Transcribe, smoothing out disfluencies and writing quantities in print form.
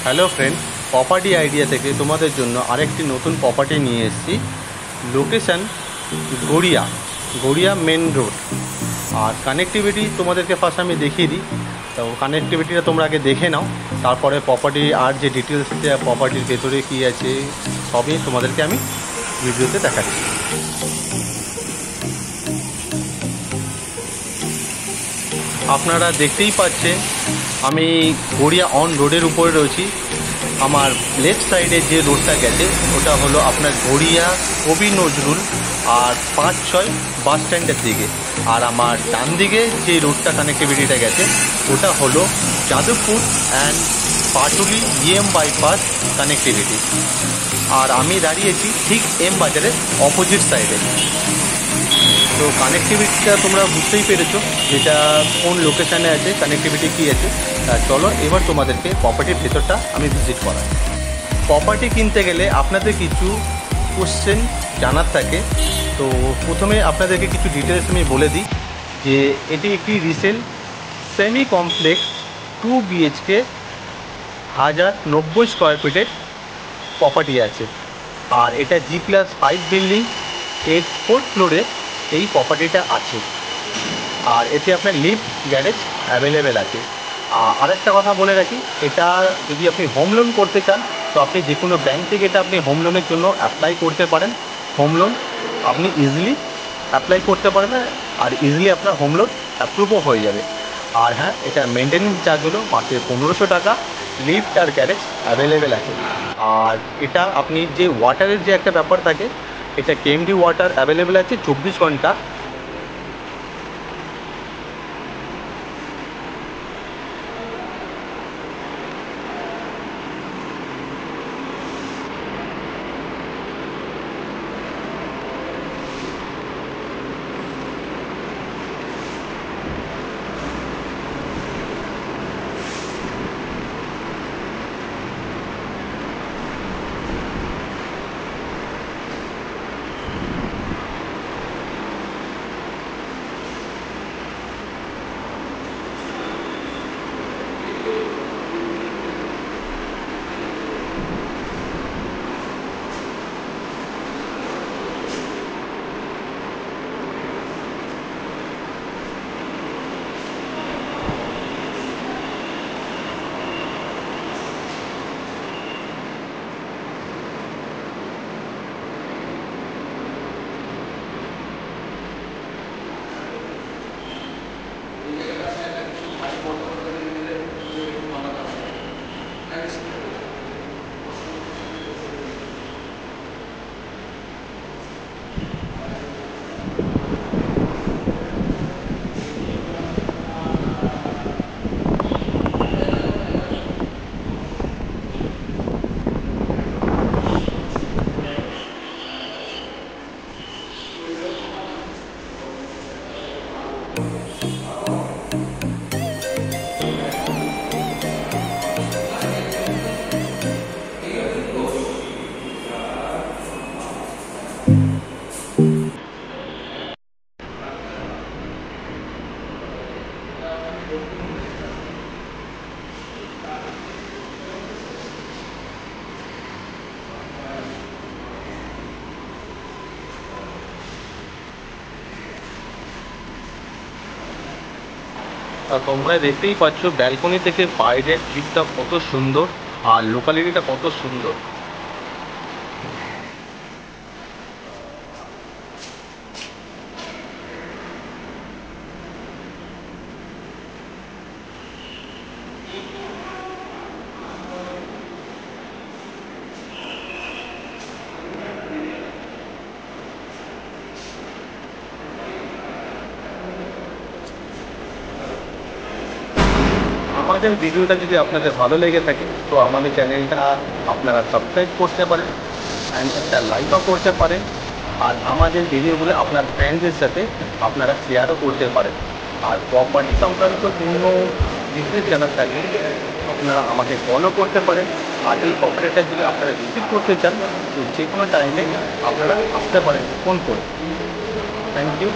Hello friend, property idea থেকে তোমাদের জন্য আরেকটি নতুন প্রপার্টি নিয়ে এসেছি। Location Garia, Garia main road. আর কানেক্টিভিটি তোমাদেরকে ফার্স্ট আমি দেখিয়ে দিই। তো কানেক্টিভিটিটা তোমরা আগে দেখে নাও, তারপরে প্রপার্টি আর যে ডিটেলস আছে প্রপার্টির ভেতরে কী আছে সবই তোমাদেরকে আমি ভিডিওতে দেখাচ্ছি। আপনারা দেখতেই পাচ্ছেন আমি গড়িয়া অন রোডের উপরে রয়েছি। আমার লেফট সাইডে যে রোডটা গেছে ওটা হলো আপনার গড়িয়া কবি নজরুল আর 5-6 বাস স্ট্যান্ডের দিকে। আর আমার ডান দিকে যে রোডটা কানেক্টিভিটিটা গেছে ওটা হলো Jadavpur and Patuli EM bypass connectivity. আর আমি দাঁড়িয়েছি ঠিক এম বাজারের অপোজিট সাইডে। তো কানেক্টিভিটিটা তোমরা বুঝতেই পেরেছো যেটা কোন লোকেশানে আছে, কানেক্টিভিটি কী আছে। চলো এবার তোমাদেরকে প্রপার্টির ভেতরটা আমি ভিজিট করাই। প্রপার্টি কিনতে গেলে আপনাদের কিছু কোশ্চেন জানার থাকে। তো প্রথমে আপনাদেরকে কিছু ডিটেলস আমি বলে দিই যে এটি একটি resale semi complex 2 BHK 1090 square ফিটের প্রপার্টি আছে। আর এটা G+5 বিল্ডিং, 4th ফ্লোরে এই প্রপার্টিটা আছে। আর এতে আপনার লিফট গ্যারেজ অ্যাভেলেবেল আছে। আরেকটা কথা বলে রাখি, এটা যদি আপনি হোম লোন করতে চান তো আপনি যে কোনো ব্যাংক থেকে এটা আপনি হোম লোনের জন্য অ্যাপ্লাই করতে পারেন। হোম লোন আপনি ইজিলি অ্যাপ্লাই করতে পারবেন আর ইজিলি আপনার হোম লোন অ্যাপ্রুভও হয়ে যাবে। আর হ্যাঁ, এটা মেনটেন্যান্স চার্জ হলো মাসে 1500 টাকা। লিফট আর গ্যারেজ অ্যাভেলেবেল আছে। আর এটা আপনি যে ওয়াটারের যে একটা ব্যাপার থাকে, এটা কেএমডি ওয়াটার অ্যাভেলেবেল আছে 24 ঘন্টা। তোমরা দেখতেই পাচ্ছ ব্যালকনি থেকে বাইরের ভিউটা কত সুন্দর আর লোকালিটিটা কত সুন্দর। আমাদের ভিডিওটা যদি আপনাদের ভালো লেগে থাকে তো আমাদের চ্যানেলটা আপনারা সাবস্ক্রাইব করতে পারেন অ্যান্ড একটা লাইকও করতে পারেন। আর আমাদের ভিডিওগুলো আপনার ফ্রেন্ডসদের সাথে আপনারা শেয়ারও করতে পারেন। আর প্রপার্টি সংক্রান্ত কোনো ডিটেলস জানার থাকলে আপনারা আমাকে ফলো করতে পারেন। আর এই প্রপার্টিটা যদি আপনারা ভিজিট করতে চান তো যে কোনো টাইমে আপনারা আসতে পারেন ফোন করে। Thank you.